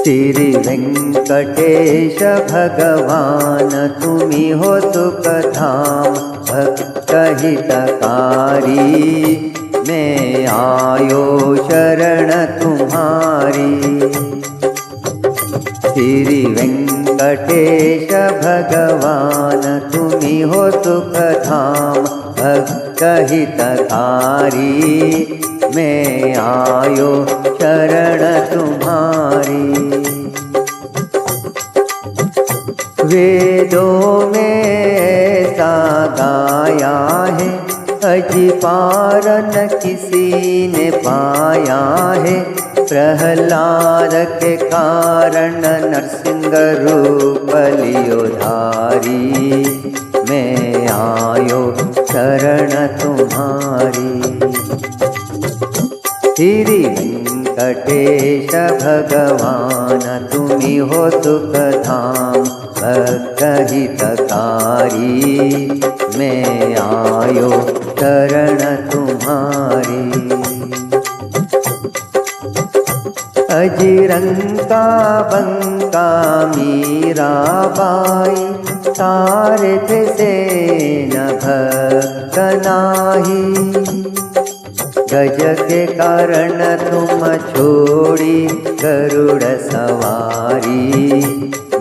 श्री वेंकटेश भगवान तुम्ही हो सुख धाम, भक्त हितकारी मैं आयो शरण तुम्हारी। श्री वेंकटेश भगवान तुम्ही हो सुख धाम, भक्त हितकारी मैं आयो शरण तुम्हारी। वेदों में ऐसा गाया है, अजी पार न किसी ने पाया है। प्रहलाद के कारण नरसिंह रूप लियो धारी, मैं आयो शरण तुम्हारी। श्री वेंकटेश भगवान तुम्ही हो सुख धाम, भक्त हितकारी मैं आयो शरण तुम्हारी। अजिरंका बंका मीराबाई, तारे से न भक्त नाही। गज के कारण तुम छोड़ी गरुड़ सवारी,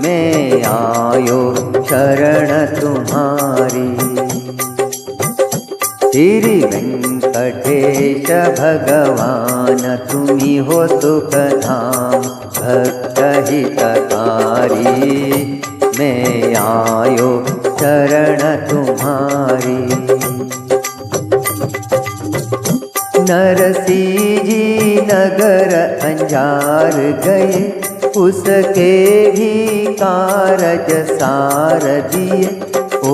मैं आयो शरण तुम्हारी। श्री वेंकटेश भगवान तुम्ही हो सुख धाम, भक्त हितकारी मैं आयो शरण तुम्हारी। नरसिंह जी नगर अंजार गए, उसके भी कारज सार दिए। ओ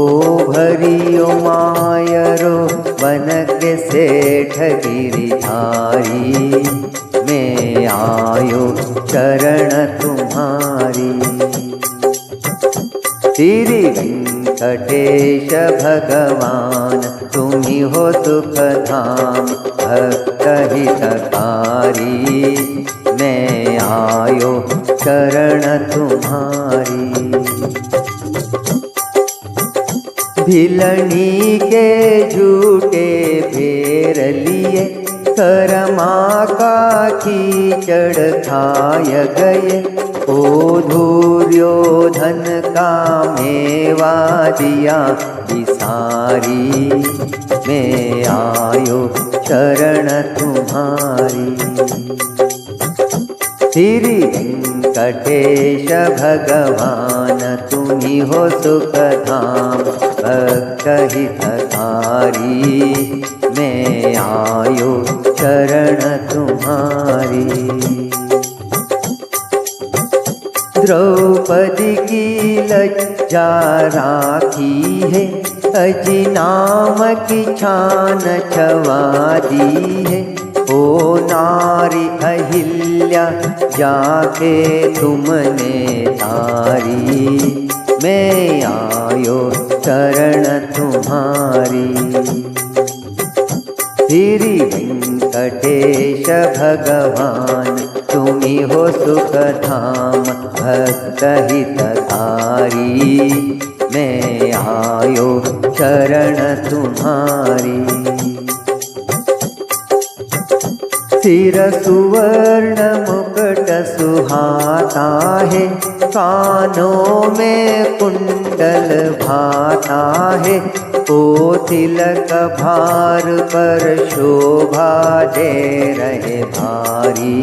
भरियो मायरो बन के सेठ गिरिधारी, मैं आयो शरण तुम्हारी। श्री वेंकटेश भगवान तुम्ही हो सुख धाम, भक्त हितकारी मैं आयो शरण तुम्हारी। भिलनी के झूठे फेर लिए, कर्मा का कीचड़ खाय गए। ओ दुर्योधन का मेवा दिया विसारी, मैं आयो शरण तुम्हारी। श्री वेंकटेश भगवान तुम्ही हो सुख धाम, भक्त हितकारी मैं आयो शरण तुम्हारी। द्रौपदी की लज्जा राखी है, अजी नाम की छान छवा दी है। ओ नारी अहिल्या जाके तुमने तारी, मैं आयो शरण तुम्हारी। श्री वेंकटेश भगवान तुम्ही हो सुख धाम, भक्त हितकारी मैं आयो शरण तुम्हारी। सिर सुवर्ण मुकुट सुहाता है, कानों में कुंडल भाता है। ओ तिलक भार पर शोभा दे रहे भारी,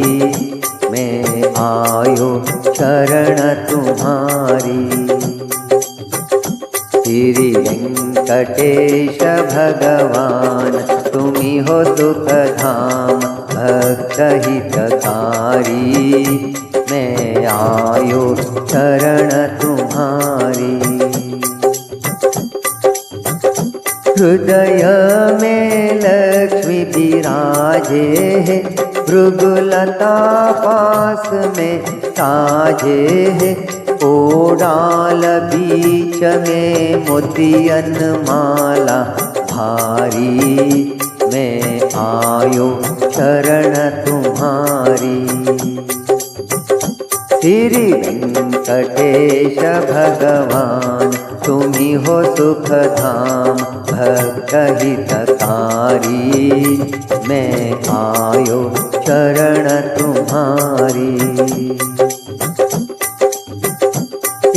मैं आयो शरण तुम्हारी। श्री वेंकटेश भगवान तुम्ही हो सुख धाम, भक्त हितकारी मैं आयो शरण तुम्हारी। हृदय में लक्ष्मी विराजे है, भृगुलता पास में साजे है। ओ डाल बीच में मोतियन माला भारी, मैं आयो शरण तुम्हारी। श्री वेंकटेश भगवान तुम्ही हो सुख धाम भक्त हितकारी। मैं आयो शरण तुम्हारी।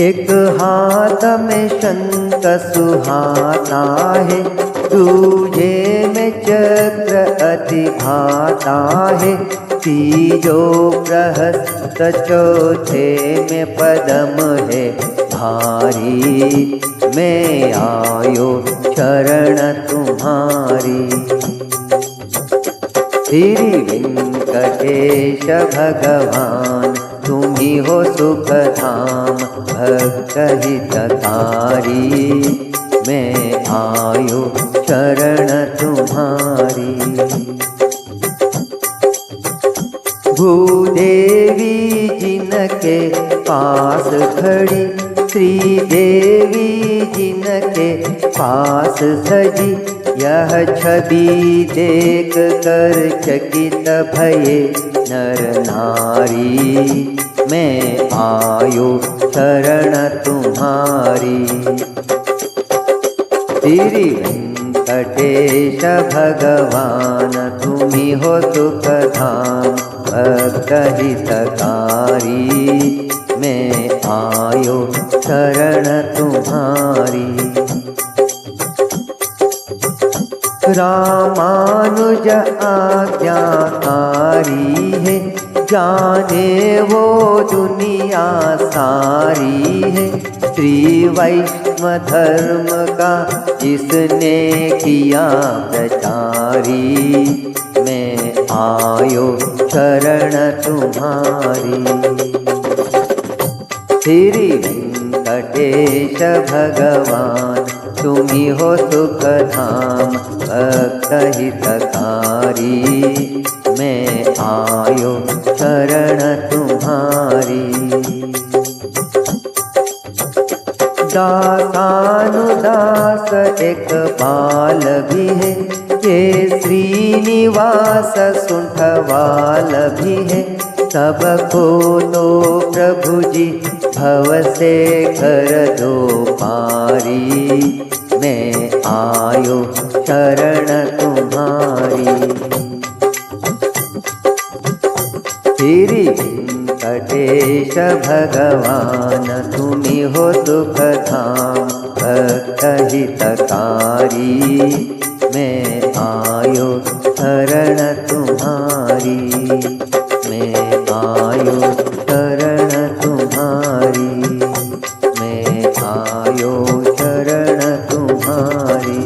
एक हाथ में शंख सुहाता है, दूजे में चक्र अति भाता है, तीजो प्रहस्त चौथे में पद्म है भारी। मैं आयो शरण तुम्हारी। श्री वेंकटेश भगवान तुम्ही हो सुख धाम भक्त हितकारी। मैं आयो शरण तुम्हारी। भूदेवी जिनके पास खड़ी, श्रीदेवी जिनके पास सजी, यह छवि देख कर चकित भये नर नारी। मैं आयो शरण तुम्हारी। श्री वेंकटेश भगवान तुम्ही हो सुख धाम भक्त हितकारी। मैं आयो शरण तुम्हारी। रामानुज आज्ञाकारी है, जाने वो दुनिया सारी है। श्री वैष्णव धर्म का जिसने किया प्रचारी। मैं आयो शरण तुम्हारी। श्री वेंकटेश भगवान तुम्ही हो सुख धाम भक्त हितकारी। मैं आयो शरण तुम्हारी। दासानुदास एक बाल भी है, ये श्रीनिवास सुंठवाल भी है। सबको तो प्रभु जी भव से कर दो पारी। मैं आयो शरण तुम्हारी। श्री वेंकटेश भगवान तुम्ही हो सुख धाम भक्त हितकारी। मैं आयो शरण तुम्हारी। मैं आयो शरण तुम्हारी। मैं आयो शरण तुम्हारी।